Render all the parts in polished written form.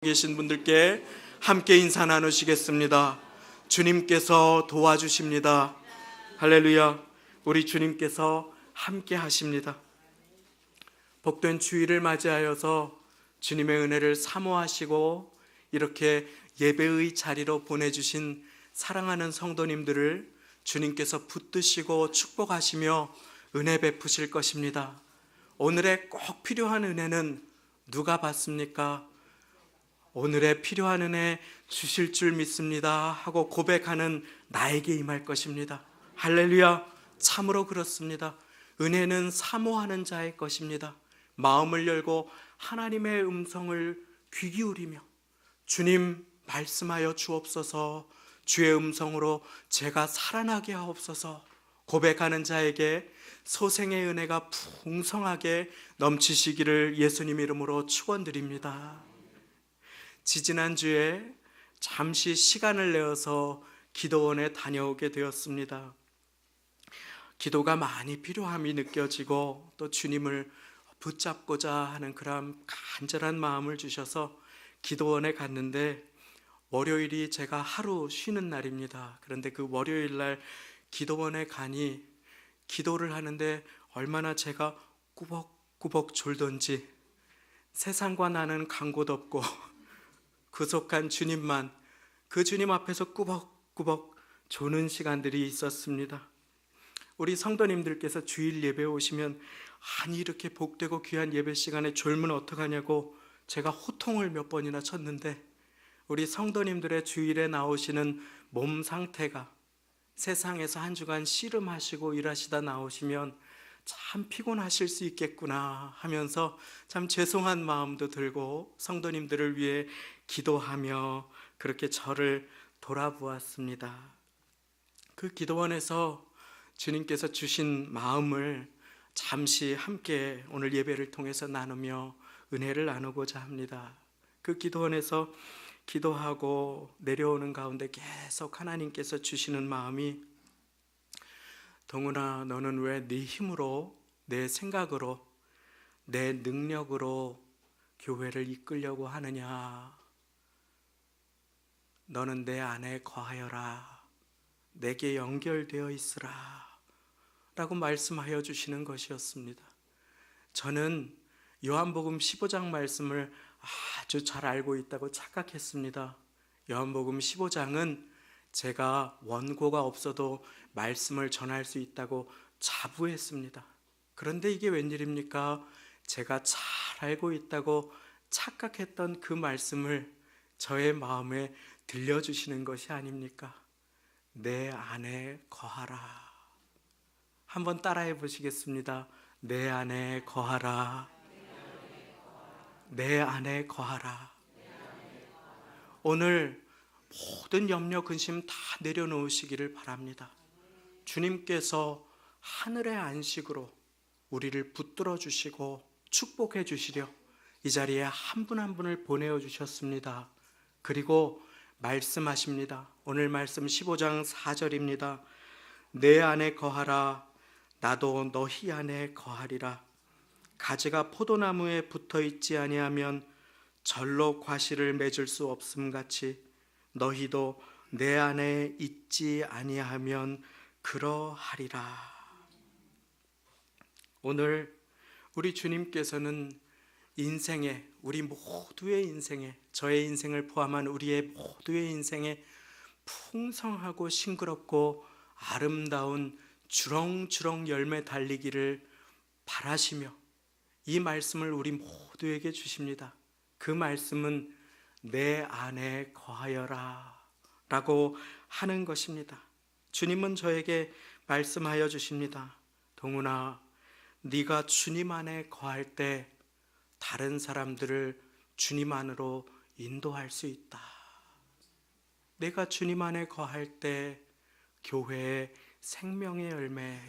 계신 분들께 함께 인사 나누시겠습니다. 주님께서 도와주십니다. 할렐루야. 우리 주님께서 함께 하십니다. 복된 주일을 맞이하여서 주님의 은혜를 사모하시고 이렇게 예배의 자리로 보내주신 사랑하는 성도님들을 주님께서 붙드시고 축복하시며 은혜 베푸실 것입니다. 오늘의 꼭 필요한 은혜는 누가 받습니까? 오늘의 필요한 은혜 주실 줄 믿습니다 하고 고백하는 나에게 임할 것입니다. 할렐루야. 참으로 그렇습니다. 은혜는 사모하는 자의 것입니다. 마음을 열고 하나님의 음성을 귀 기울이며 주님 말씀하여 주옵소서, 주의 음성으로 제가 살아나게 하옵소서 고백하는 자에게 소생의 은혜가 풍성하게 넘치시기를 예수님 이름으로 축원드립니다. 지지난주에 잠시 시간을 내어서 기도원에 다녀오게 되었습니다. 기도가 많이 필요함이 느껴지고 또 주님을 붙잡고자 하는 그런 간절한 마음을 주셔서 기도원에 갔는데 월요일이 제가 하루 쉬는 날입니다. 그런데 그 월요일 날 기도원에 가니 기도를 하는데 얼마나 제가 꾸벅꾸벅 졸던지 세상과 나는 간 곳 없고 구속한 주님만, 그 주님 앞에서 꾸벅꾸벅 조는 시간들이 있었습니다. 우리 성도님들께서 주일 예배 오시면 아니 이렇게 복되고 귀한 예배 시간에 졸면 어떡하냐고 제가 호통을 몇 번이나 쳤는데 우리 성도님들의 주일에 나오시는 몸 상태가 세상에서 한 주간 씨름하시고 일하시다 나오시면 참 피곤하실 수 있겠구나 하면서 참 죄송한 마음도 들고 성도님들을 위해 기도하며 그렇게 저를 돌아보았습니다. 그 기도원에서 주님께서 주신 마음을 잠시 함께 오늘 예배를 통해서 나누며 은혜를 나누고자 합니다. 그 기도원에서 기도하고 내려오는 가운데 계속 하나님께서 주시는 마음이 동훈아, 너는 왜 네 힘으로, 내 생각으로, 내 능력으로 교회를 이끌려고 하느냐? 너는 내 안에 거하여라, 내게 연결되어 있으라 라고 말씀하여 주시는 것이었습니다. 저는 요한복음 15장 말씀을 아주 잘 알고 있다고 착각했습니다. 요한복음 15장은 제가 원고가 없어도 말씀을 전할 수 있다고 자부했습니다. 그런데 이게 웬일입니까? 제가 잘 알고 있다고 착각했던 그 말씀을 저의 마음에 들려주시는 것이 아닙니까? 내 안에 거하라. 한번 따라해 보시겠습니다. 내 안에 거하라. 내 안에 거하라. 오늘 모든 염려 근심 다 내려놓으시기를 바랍니다. 주님께서 하늘의 안식으로 우리를 붙들어 주시고 축복해 주시려 이 자리에 한 분 한 분을 보내어 주셨습니다. 그리고 말씀하십니다. 오늘 말씀 15장 4절입니다. 내 안에 거하라, 나도 너희 안에 거하리라. 가지가 포도나무에 붙어 있지 아니하면 절로 과실을 맺을 수 없음 같이 너희도 내 안에 있지 아니하면 그러하리라. 오늘 우리 주님께서는 인생에, 우리 모두의 인생에, 저의 인생을 포함한 우리의 모두의 인생에 풍성하고 싱그럽고 아름다운 주렁주렁 열매 달리기를 바라시며 이 말씀을 우리 모두에게 주십니다. 그 말씀은 내 안에 거하여라 라고 하는 것입니다. 주님은 저에게 말씀하여 주십니다. 동훈아, 네가 주님 안에 거할 때 다른 사람들을 주님 안으로 인도할 수 있다. 내가 주님 안에 거할 때 교회의 생명의 열매,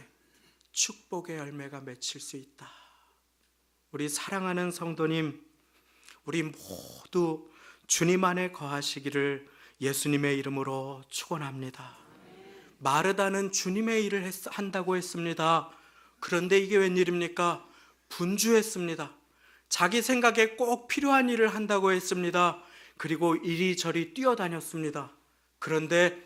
축복의 열매가 맺힐 수 있다. 우리 사랑하는 성도님, 우리 모두 주님 안에 거하시기를 예수님의 이름으로 축원합니다. 마르다는 주님의 일을 한다고 했습니다. 그런데 이게 웬일입니까? 분주했습니다. 자기 생각에 꼭 필요한 일을 한다고 했습니다. 그리고 이리저리 뛰어다녔습니다. 그런데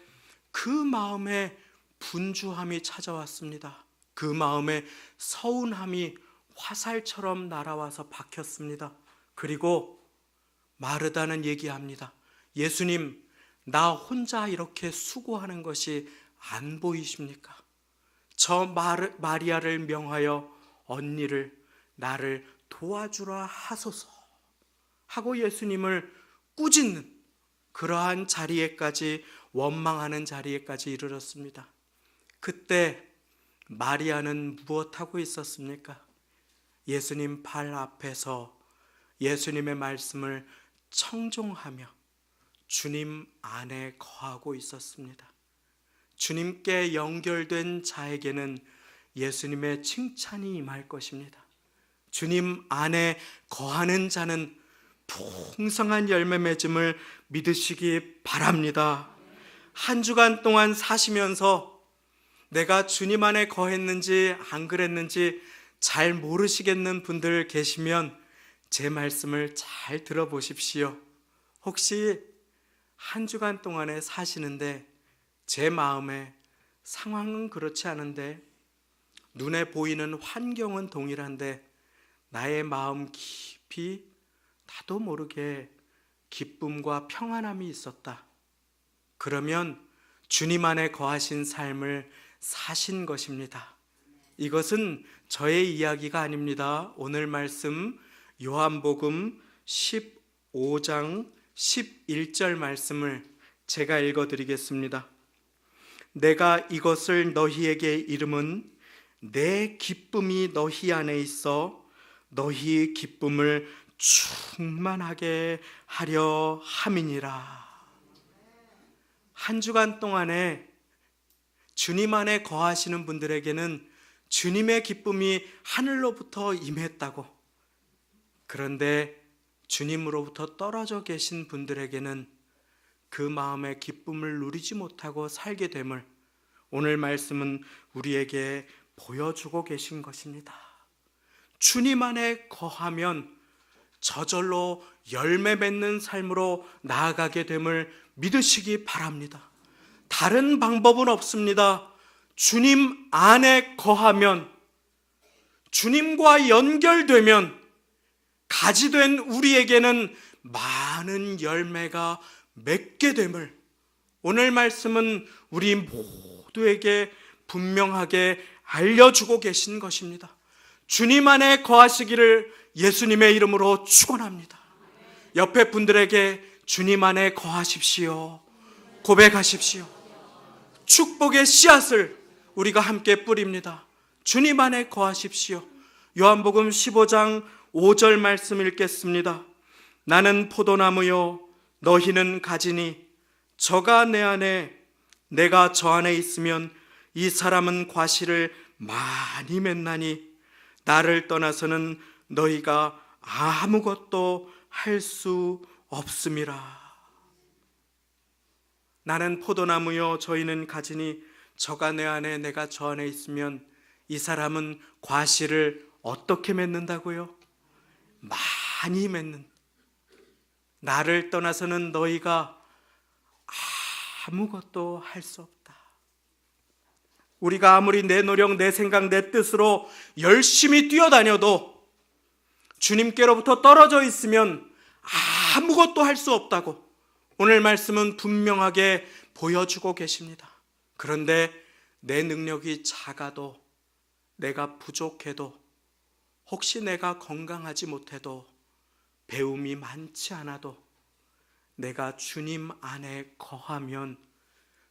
그 마음에 분주함이 찾아왔습니다. 그 마음에 서운함이 화살처럼 날아와서 박혔습니다. 그리고 마르다는 얘기합니다. 예수님, 나 혼자 이렇게 수고하는 것이 안 보이십니까? 저 마리아를 명하여 언니를 나를 도와주라 하소서 하고 예수님을 꾸짖는 그러한 자리에까지, 원망하는 자리에까지 이르렀습니다. 그때 마리아는 무엇하고 있었습니까? 예수님 발 앞에서 예수님의 말씀을 청종하며 주님 안에 거하고 있었습니다. 주님께 연결된 자에게는 예수님의 칭찬이 임할 것입니다. 주님 안에 거하는 자는 풍성한 열매 맺음을 믿으시기 바랍니다. 한 주간 동안 사시면서 내가 주님 안에 거했는지 안 그랬는지 잘 모르시겠는 분들 계시면 제 말씀을 잘 들어보십시오. 혹시 한 주간 동안에 사시는데 제 마음에 상황은 그렇지 않은데, 눈에 보이는 환경은 동일한데 나의 마음 깊이 나도 모르게 기쁨과 평안함이 있었다. 그러면 주님 안에 거하신 삶을 사신 것입니다. 이것은 저의 이야기가 아닙니다. 오늘 말씀 요한복음 15장 11절 말씀을 제가 읽어드리겠습니다. 내가 이것을 너희에게 이름은 내 기쁨이 너희 안에 있어 너희 기쁨을 충만하게 하려 함이니라. 한 주간 동안에 주님 안에 거하시는 분들에게는 주님의 기쁨이 하늘로부터 임했다고, 그런데 주님으로부터 떨어져 계신 분들에게는 그 마음의 기쁨을 누리지 못하고 살게 됨을 오늘 말씀은 우리에게 보여주고 계신 것입니다. 주님 안에 거하면 저절로 열매 맺는 삶으로 나아가게 됨을 믿으시기 바랍니다. 다른 방법은 없습니다. 주님 안에 거하면, 주님과 연결되면 가지된 우리에게는 많은 열매가 맺게 됨을 오늘 말씀은 우리 모두에게 분명하게 알려주고 계신 것입니다. 주님 안에 거하시기를 예수님의 이름으로 축원합니다. 옆에 분들에게 주님 안에 거하십시오. 고백하십시오. 축복의 씨앗을 우리가 함께 뿌립니다. 주님 안에 거하십시오. 요한복음 15장 5절 말씀 읽겠습니다. 나는 포도나무요 너희는 가지니 저가 내 안에 내가 저 안에 있으면 이 사람은 과실을 많이 맺나니 나를 떠나서는 너희가 아무것도 할 수 없음이라. 나는 포도나무요 저희는 가지니 저가 내 안에 내가 저 안에 있으면 이 사람은 과실을 어떻게 맺는다고요? 많이 맺는. 나를 떠나서는 너희가 아무것도 할 수 없다. 우리가 아무리 내 노력, 내 생각, 내 뜻으로 열심히 뛰어다녀도 주님께로부터 떨어져 있으면 아무것도 할 수 없다고 오늘 말씀은 분명하게 보여주고 계십니다. 그런데 내 능력이 작아도, 내가 부족해도, 혹시 내가 건강하지 못해도, 배움이 많지 않아도 내가 주님 안에 거하면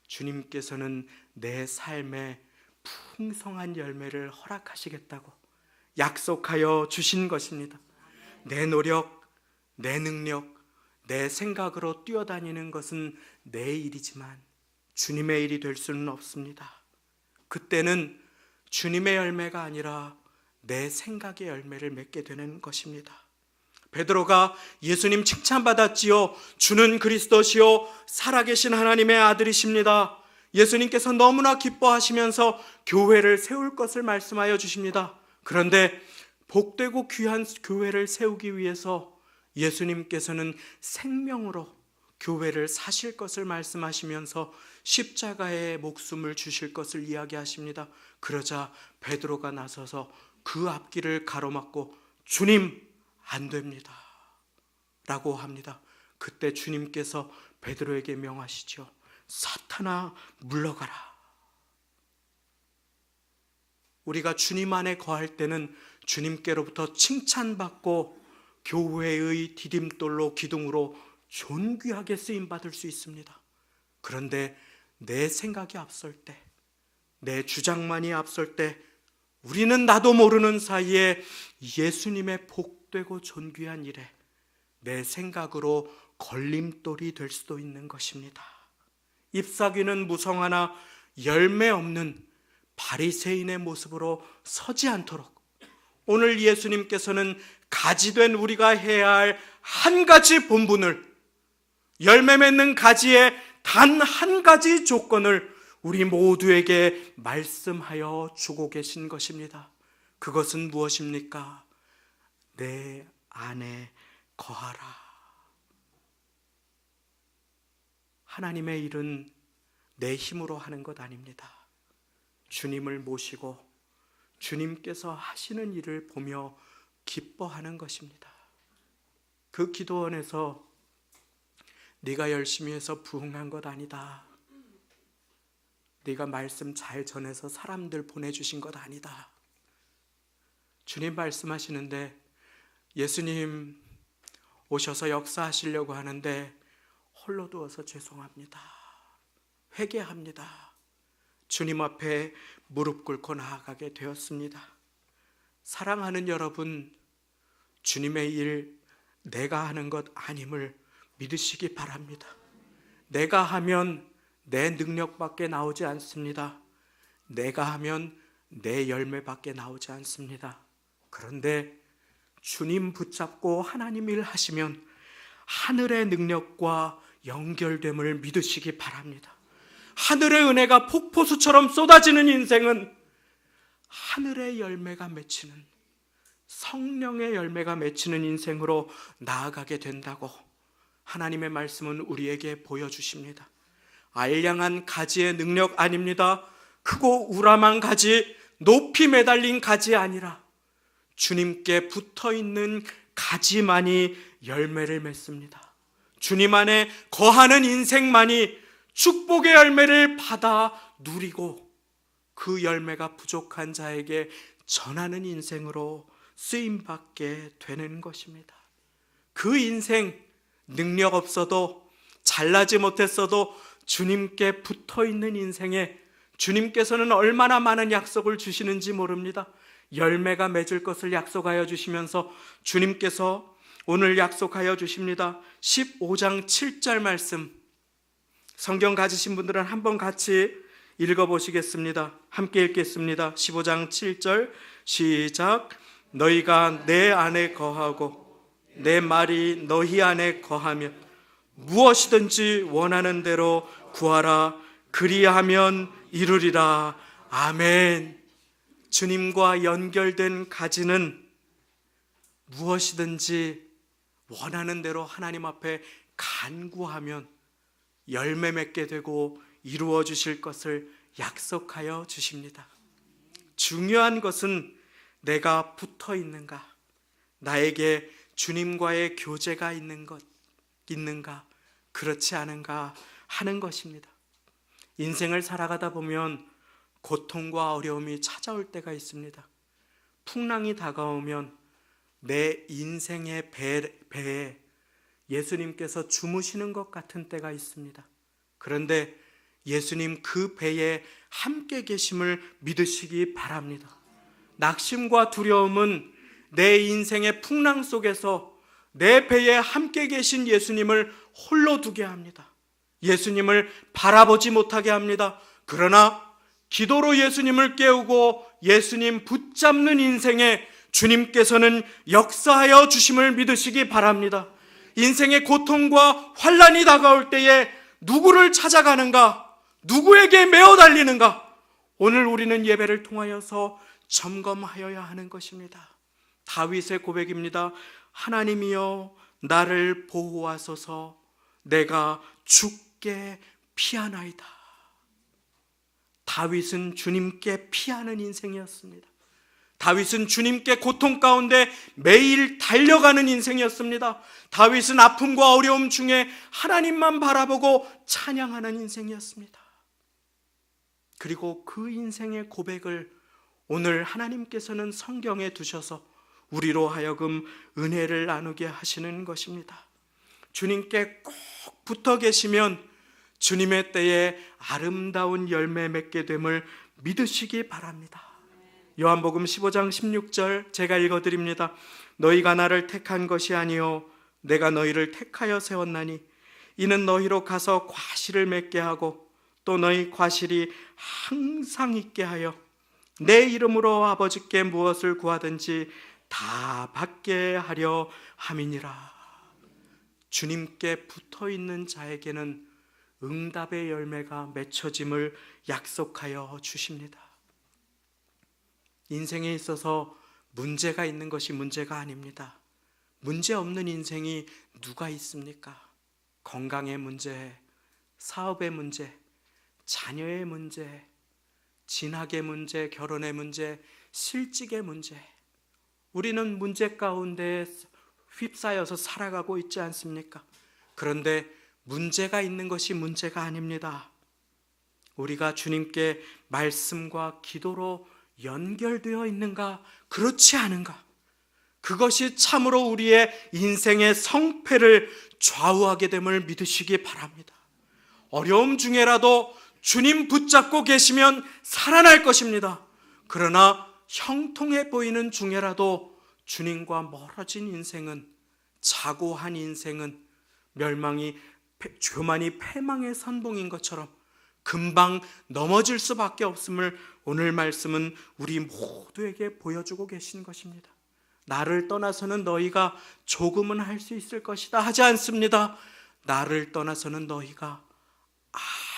주님께서는 내 삶에 풍성한 열매를 허락하시겠다고 약속하여 주신 것입니다. 내 노력, 내 능력, 내 생각으로 뛰어다니는 것은 내 일이지만 주님의 일이 될 수는 없습니다. 그때는 주님의 열매가 아니라 내 생각의 열매를 맺게 되는 것입니다. 베드로가 예수님 칭찬받았지요. 주는 그리스도시요 살아계신 하나님의 아들이십니다. 예수님께서 너무나 기뻐하시면서 교회를 세울 것을 말씀하여 주십니다. 그런데 복되고 귀한 교회를 세우기 위해서 예수님께서는 생명으로 교회를 사실 것을 말씀하시면서 십자가에 목숨을 주실 것을 이야기하십니다. 그러자 베드로가 나서서 그 앞길을 가로막고 주님, 안 됩니다 라고 합니다. 그때 주님께서 베드로에게 명하시죠. 사탄아, 물러가라. 우리가 주님 안에 거할 때는 주님께로부터 칭찬받고 교회의 디딤돌로 기둥으로 존귀하게 쓰임받을 수 있습니다. 그런데 내 생각이 앞설 때, 내 주장만이 앞설 때 우리는 나도 모르는 사이에 예수님의 복되고 존귀한 일에 내 생각으로 걸림돌이 될 수도 있는 것입니다. 잎사귀는 무성하나 열매 없는 바리새인의 모습으로 서지 않도록 오늘 예수님께서는 가지된 우리가 해야 할 한 가지 본분을, 열매 맺는 가지의 단 한 가지 조건을 우리 모두에게 말씀하여 주고 계신 것입니다. 그것은 무엇입니까? 내 안에 거하라. 하나님의 일은 내 힘으로 하는 것 아닙니다. 주님을 모시고 주님께서 하시는 일을 보며 기뻐하는 것입니다. 그 기도원에서 네가 열심히 해서 부흥한 것 아니다. 네가 말씀 잘 전해서 사람들 보내주신 것 아니다. 주님 말씀하시는데 예수님 오셔서 역사하시려고 하는데 홀로 두어서 죄송합니다. 회개합니다. 주님 앞에 무릎 꿇고 나아가게 되었습니다. 사랑하는 여러분, 주님의 일 내가 하는 것 아님을 믿으시기 바랍니다. 내가 하면 내 능력밖에 나오지 않습니다. 내가 하면 내 열매밖에 나오지 않습니다. 그런데 주님 붙잡고 하나님 일 하시면 하늘의 능력과 연결됨을 믿으시기 바랍니다. 하늘의 은혜가 폭포수처럼 쏟아지는 인생은 하늘의 열매가 맺히는, 성령의 열매가 맺히는 인생으로 나아가게 된다고 하나님의 말씀은 우리에게 보여주십니다. 알량한 가지의 능력 아닙니다. 크고 우람한 가지, 높이 매달린 가지 아니라 주님께 붙어있는 가지만이 열매를 맺습니다. 주님 안에 거하는 인생만이 축복의 열매를 받아 누리고 그 열매가 부족한 자에게 전하는 인생으로 쓰임받게 되는 것입니다. 그 인생, 능력 없어도 잘나지 못했어도 주님께 붙어있는 인생에 주님께서는 얼마나 많은 약속을 주시는지 모릅니다. 열매가 맺을 것을 약속하여 주시면서 주님께서 오늘 약속하여 주십니다. 15장 7절 말씀, 성경 가지신 분들은 한번 같이 읽어보시겠습니다. 함께 읽겠습니다. 15장 7절 시작. 너희가 내 안에 거하고 내 말이 너희 안에 거하면 무엇이든지 원하는 대로 구하라. 그리하면 이루리라. 아멘. 주님과 연결된 가지는 무엇이든지 원하는 대로 하나님 앞에 간구하면 열매 맺게 되고 이루어 주실 것을 약속하여 주십니다. 중요한 것은 내가 붙어 있는가, 나에게 주님과의 교제가 있는가, 그렇지 않은가 하는 것입니다. 인생을 살아가다 보면 고통과 어려움이 찾아올 때가 있습니다. 풍랑이 다가오면 내 인생의 배에 예수님께서 주무시는 것 같은 때가 있습니다. 그런데 예수님 그 배에 함께 계심을 믿으시기 바랍니다. 낙심과 두려움은 내 인생의 풍랑 속에서 내 배에 함께 계신 예수님을 홀로 두게 합니다. 예수님을 바라보지 못하게 합니다. 그러나 기도로 예수님을 깨우고 예수님 붙잡는 인생에 주님께서는 역사하여 주심을 믿으시기 바랍니다. 인생의 고통과 환난이 다가올 때에 누구를 찾아가는가, 누구에게 메어 달리는가, 오늘 우리는 예배를 통하여서 점검하여야 하는 것입니다. 다윗의 고백입니다. 하나님이여 나를 보호하소서. 내가 주께 피하나이다. 다윗은 주님께 피하는 인생이었습니다. 다윗은 주님께 고통 가운데 매일 달려가는 인생이었습니다. 다윗은 아픔과 어려움 중에 하나님만 바라보고 찬양하는 인생이었습니다. 그리고 그 인생의 고백을 오늘 하나님께서는 성경에 두셔서 우리로 하여금 은혜를 나누게 하시는 것입니다. 주님께 꼭 붙어 계시면 주님의 때에 아름다운 열매 맺게 됨을 믿으시기 바랍니다. 요한복음 15장 16절 제가 읽어드립니다. 너희가 나를 택한 것이 아니요 내가 너희를 택하여 세웠나니 이는 너희로 가서 과실을 맺게 하고 또 너희 과실이 항상 있게 하여 내 이름으로 아버지께 무엇을 구하든지 다 받게 하려 함이니라. 주님께 붙어있는 자에게는 응답의 열매가 맺혀짐을 약속하여 주십니다. 인생에 있어서 문제가 있는 것이 문제가 아닙니다. 문제 없는 인생이 누가 있습니까? 건강의 문제, 사업의 문제, 자녀의 문제, 진학의 문제, 결혼의 문제, 실직의 문제. 우리는 문제 가운데 휩싸여서 살아가고 있지 않습니까? 그런데 문제가 있는 것이 문제가 아닙니다. 우리가 주님께 말씀과 기도로 연결되어 있는가, 그렇지 않은가, 그것이 참으로 우리의 인생의 성패를 좌우하게 됨을 믿으시기 바랍니다. 어려움 중에라도 주님 붙잡고 계시면 살아날 것입니다. 그러나 형통해 보이는 중에라도 주님과 멀어진 인생은, 자고한 인생은 교만이 패망의 선봉인 것처럼 금방 넘어질 수밖에 없음을 오늘 말씀은 우리 모두에게 보여주고 계신 것입니다. 나를 떠나서는 너희가 조금은 할 수 있을 것이다 하지 않습니다. 나를 떠나서는 너희가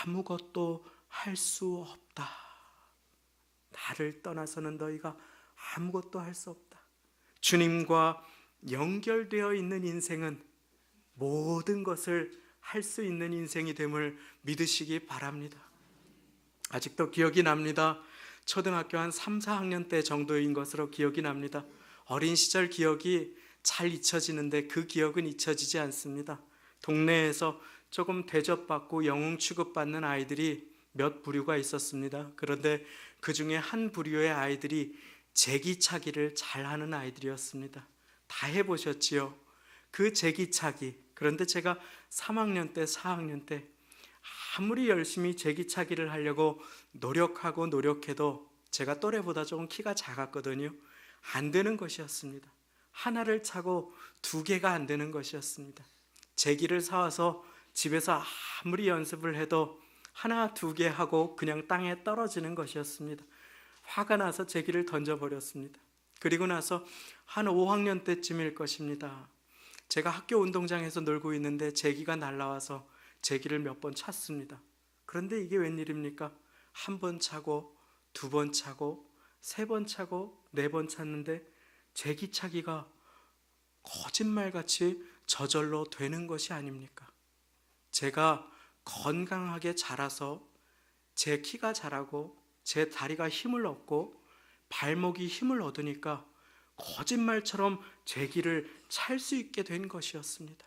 아무것도 할 수 없다. 나를 떠나서는 너희가 아무것도 할 수 없다. 주님과 연결되어 있는 인생은 모든 것을 할 수 있는 인생이 됨을 믿으시기 바랍니다. 아직도 기억이 납니다. 초등학교 한 3, 4학년 때 정도인 것으로 기억이 납니다. 어린 시절 기억이 잘 잊혀지는데 그 기억은 잊혀지지 않습니다. 동네에서 조금 대접받고 영웅 취급받는 아이들이 몇 부류가 있었습니다. 그런데 그 중에 한 부류의 아이들이 제기차기를 잘하는 아이들이었습니다. 다 해보셨지요? 그 제기차기. 그런데 제가 3학년 때, 4학년 때 아무리 열심히 제기차기를 하려고 노력해도 제가 또래보다 조금 키가 작았거든요. 안 되는 것이었습니다. 하나를 차고 2개가 안 되는 것이었습니다. 제기를 사와서 집에서 아무리 연습을 해도 하나, 2개 하고 그냥 땅에 떨어지는 것이었습니다. 화가 나서 제기를 던져버렸습니다. 그리고 나서 한 5학년 때쯤일 것입니다. 제가 학교 운동장에서 놀고 있는데 제기가 날아와서 제기를 몇 번 찼습니다. 그런데 이게 웬일입니까? 1번 차고 2번 차고 3번 차고 4번 찼는데 제기차기가 거짓말같이 저절로 되는 것이 아닙니까? 제가 건강하게 자라서 제 키가 자라고 제 다리가 힘을 얻고 발목이 힘을 얻으니까 거짓말처럼 제기를 찰 수 있게 된 것이었습니다.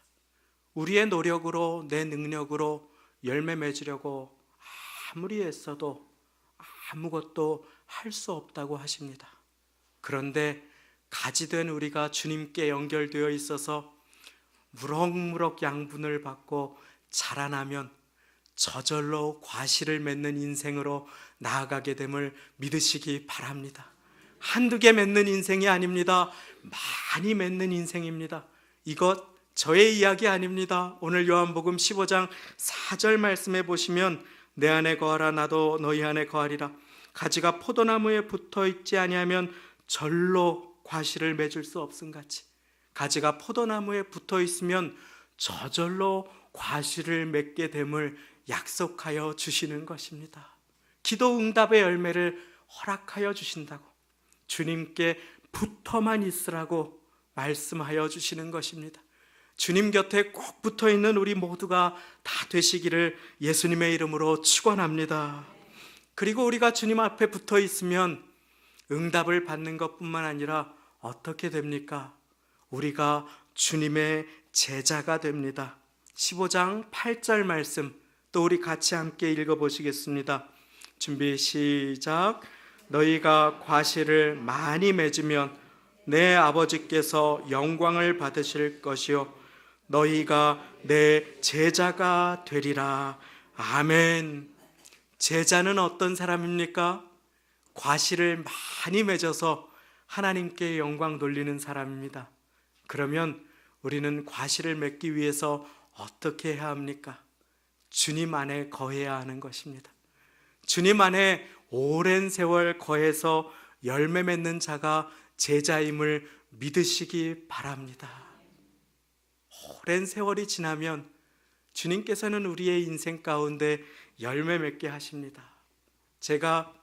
우리의 노력으로, 내 능력으로 열매 맺으려고 아무리 애써도 아무것도 할 수 없다고 하십니다. 그런데 가지된 우리가 주님께 연결되어 있어서 무럭무럭 양분을 받고 자라나면 저절로 과실을 맺는 인생으로 나아가게 됨을 믿으시기 바랍니다. 한두 개 맺는 인생이 아닙니다. 많이 맺는 인생입니다. 이것 저의 이야기 아닙니다. 오늘 요한복음 15장 4절 말씀에 보시면 내 안에 거하라 나도 너희 안에 거하리라. 가지가 포도나무에 붙어 있지 아니하면 절로 과실을 맺을 수 없음같이 가지가 포도나무에 붙어 있으면 저절로 과실을 맺게 됨을 약속하여 주시는 것입니다. 기도 응답의 열매를 허락하여 주신다고, 주님께 붙어만 있으라고 말씀하여 주시는 것입니다. 주님 곁에 꼭 붙어 있는 우리 모두가 다 되시기를 예수님의 이름으로 축원합니다. 그리고 우리가 주님 앞에 붙어 있으면 응답을 받는 것뿐만 아니라 어떻게 됩니까? 우리가 주님의 제자가 됩니다. 15장 8절 말씀 또 우리 같이 함께 읽어보시겠습니다. 준비 시작. 너희가 과실을 많이 맺으면 내 아버지께서 영광을 받으실 것이요 너희가 내 제자가 되리라. 아멘. 제자는 어떤 사람입니까? 과실을 많이 맺어서 하나님께 영광 돌리는 사람입니다. 그러면 우리는 과실을 맺기 위해서 어떻게 해야 합니까? 주님 안에 거해야 하는 것입니다. 주님 안에 오랜 세월 거해서 열매 맺는 자가 제자임을 믿으시기 바랍니다. 오랜 세월이 지나면 주님께서는 우리의 인생 가운데 열매 맺게 하십니다. 제가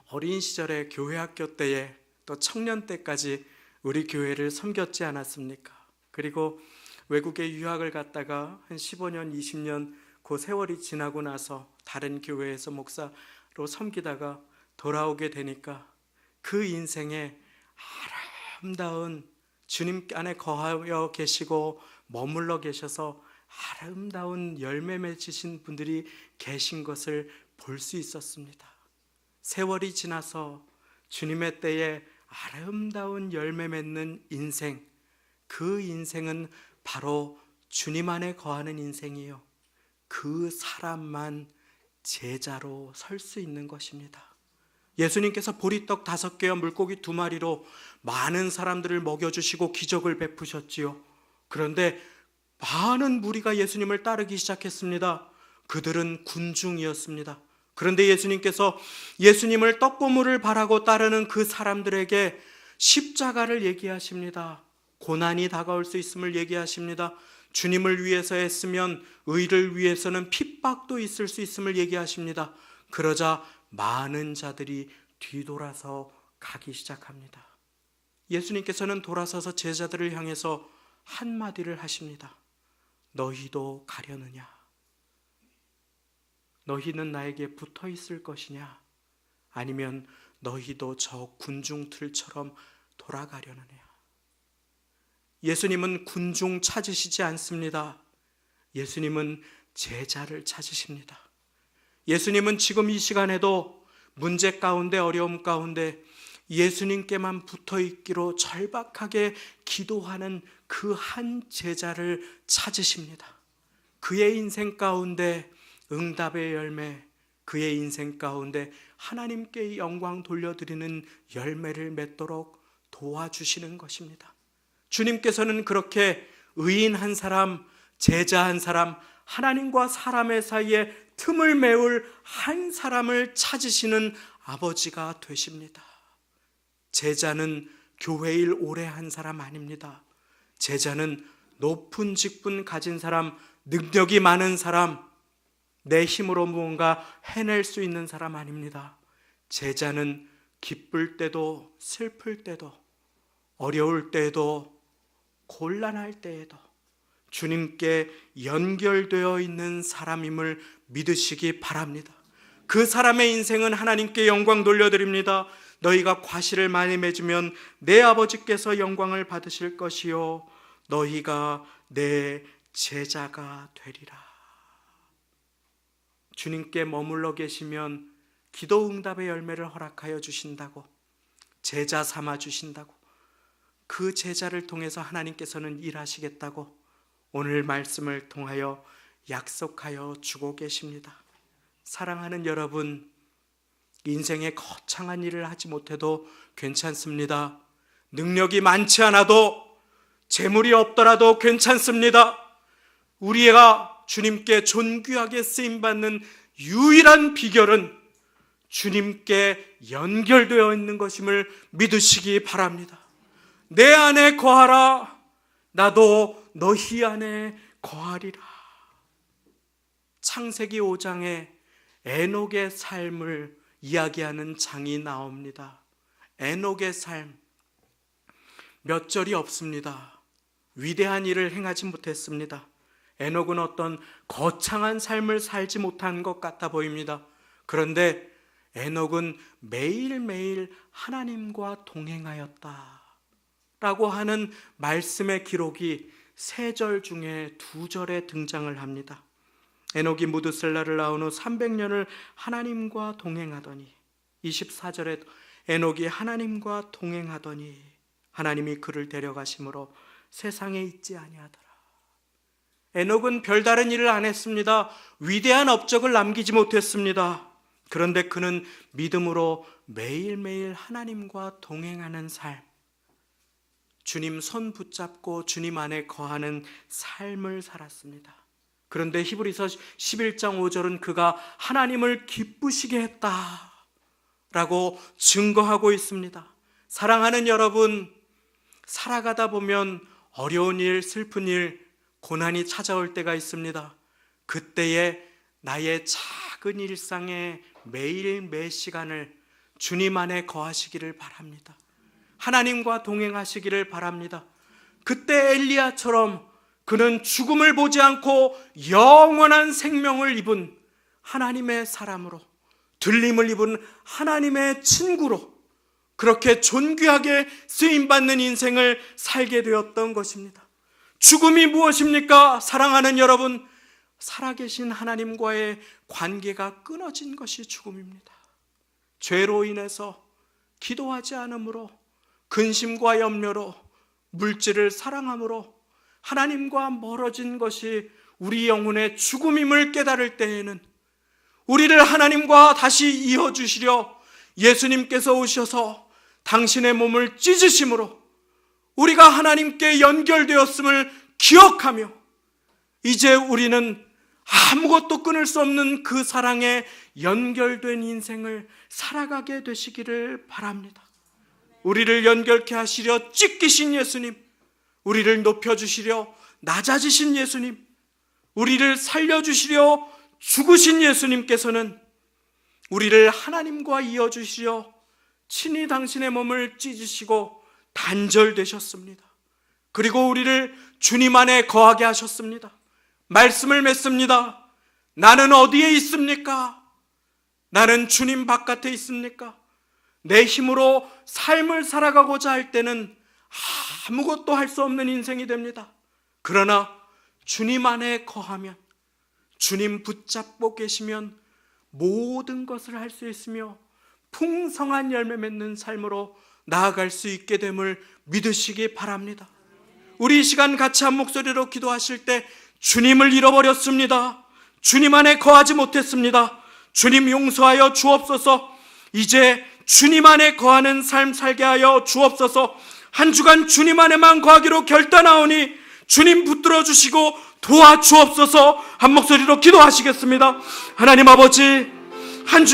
어린 시절에 교회 학교 때에 또 청년 때까지 우리 교회를 섬겼지 않았습니까? 그리고 외국에 유학을 갔다가 한 15년, 20년 그 세월이 지나고 나서 다른 교회에서 목사로 섬기다가 돌아오게 되니까 그 인생에 아름다운 주님 안에 거하여 계시고 머물러 계셔서 아름다운 열매 맺으신 분들이 계신 것을 볼 수 있었습니다. 세월이 지나서 주님의 때에 아름다운 열매 맺는 인생, 그 인생은 바로 주님 안에 거하는 인생이요, 그 사람만 제자로 설 수 있는 것입니다. 예수님께서 보리떡 5개와 물고기 2마리로 많은 사람들을 먹여주시고 기적을 베푸셨지요. 그런데 많은 무리가 예수님을 따르기 시작했습니다. 그들은 군중이었습니다. 그런데 예수님께서 예수님을 떡고물을 바라고 따르는 그 사람들에게 십자가를 얘기하십니다. 고난이 다가올 수 있음을 얘기하십니다. 주님을 위해서 했으면 의를 위해서는 핍박도 있을 수 있음을 얘기하십니다. 그러자 많은 자들이 뒤돌아서 가기 시작합니다. 예수님께서는 돌아서서 제자들을 향해서 한마디를 하십니다. 너희도 가려느냐? 너희는 나에게 붙어 있을 것이냐? 아니면 너희도 저 군중들처럼 돌아가려느냐? 예수님은 군중 찾으시지 않습니다. 예수님은 제자를 찾으십니다. 예수님은 지금 이 시간에도 문제 가운데 어려움 가운데 예수님께만 붙어 있기로 절박하게 기도하는 그 한 제자를 찾으십니다. 그의 인생 가운데 응답의 열매, 그의 인생 가운데 하나님께 영광 돌려드리는 열매를 맺도록 도와주시는 것입니다. 주님께서는 그렇게 의인 한 사람, 제자 한 사람, 하나님과 사람의 사이에 틈을 메울 한 사람을 찾으시는 아버지가 되십니다. 제자는 교회 일 오래 한 사람 아닙니다. 제자는 높은 직분 가진 사람, 능력이 많은 사람, 내 힘으로 무언가 해낼 수 있는 사람 아닙니다. 제자는 기쁠 때도 슬플 때도 어려울 때에도 곤란할 때에도 주님께 연결되어 있는 사람임을 믿으시기 바랍니다. 그 사람의 인생은 하나님께 영광 돌려드립니다. 너희가 과실을 많이 맺으면 내 아버지께서 영광을 받으실 것이요 너희가 내 제자가 되리라. 주님께 머물러 계시면 기도 응답의 열매를 허락하여 주신다고, 제자 삼아 주신다고, 그 제자를 통해서 하나님께서는 일하시겠다고 오늘 말씀을 통하여 약속하여 주고 계십니다. 사랑하는 여러분, 인생에 거창한 일을 하지 못해도 괜찮습니다. 능력이 많지 않아도, 재물이 없더라도 괜찮습니다. 우리가 주님께 존귀하게 쓰임받는 유일한 비결은 주님께 연결되어 있는 것임을 믿으시기 바랍니다. 내 안에 거하라, 나도 너희 안에 거하리라. 창세기 5장에 에녹의 삶을 이야기하는 장이 나옵니다. 에녹의 삶 몇 절이 없습니다. 위대한 일을 행하지 못했습니다. 에녹은 어떤 거창한 삶을 살지 못한 것 같아 보입니다. 그런데 에녹은 매일매일 하나님과 동행하였다 라고 하는 말씀의 기록이 3절 중에 2절에 등장을 합니다. 에녹이 무드셀라를 낳은 후 300년을 하나님과 동행하더니, 24절에 에녹이 하나님과 동행하더니 하나님이 그를 데려가심으로 세상에 있지 아니하더라. 에녹은 별다른 일을 안 했습니다. 위대한 업적을 남기지 못했습니다. 그런데 그는 믿음으로 매일매일 하나님과 동행하는 삶, 주님 손 붙잡고 주님 안에 거하는 삶을 살았습니다. 그런데 히브리서 11장 5절은 그가 하나님을 기쁘시게 했다라고 증거하고 있습니다. 사랑하는 여러분, 살아가다 보면 어려운 일, 슬픈 일, 고난이 찾아올 때가 있습니다. 그때에 나의 작은 일상에 매일 매 시간을 주님 안에 거하시기를 바랍니다. 하나님과 동행하시기를 바랍니다. 그때 엘리야처럼 그는 죽음을 보지 않고 영원한 생명을 입은 하나님의 사람으로, 들림을 입은 하나님의 친구로 그렇게 존귀하게 쓰임받는 인생을 살게 되었던 것입니다. 죽음이 무엇입니까? 사랑하는 여러분, 살아계신 하나님과의 관계가 끊어진 것이 죽음입니다. 죄로 인해서, 기도하지 않으므로, 근심과 염려로, 물질을 사랑함으로 하나님과 멀어진 것이 우리 영혼의 죽음임을 깨달을 때에는 우리를 하나님과 다시 이어주시려 예수님께서 오셔서 당신의 몸을 찢으심으로 우리가 하나님께 연결되었음을 기억하며 이제 우리는 아무것도 끊을 수 없는 그 사랑에 연결된 인생을 살아가게 되시기를 바랍니다. 우리를 연결케 하시려 찢기신 예수님, 우리를 높여주시려 낮아지신 예수님, 우리를 살려주시려 죽으신 예수님께서는 우리를 하나님과 이어주시려 친히 당신의 몸을 찢으시고 단절되셨습니다. 그리고 우리를 주님 안에 거하게 하셨습니다. 말씀을 맺습니다. 나는 어디에 있습니까? 나는 주님 바깥에 있습니까? 내 힘으로 삶을 살아가고자 할 때는 아무것도 할 수 없는 인생이 됩니다. 그러나 주님 안에 거하면, 주님 붙잡고 계시면 모든 것을 할 수 있으며 풍성한 열매 맺는 삶으로 나아갈 수 있게 됨을 믿으시기 바랍니다. 우리 이 시간 같이 한 목소리로 기도하실 때 주님을 잃어버렸습니다. 주님 안에 거하지 못했습니다. 주님 용서하여 주옵소서. 이제 주님 안에 거하는 삶 살게 하여 주옵소서. 한 주간 주님 안에만 거하기로 결단하오니 주님 붙들어 주시고 도와주옵소서. 한 목소리로 기도하시겠습니다. 하나님 아버지, 한 주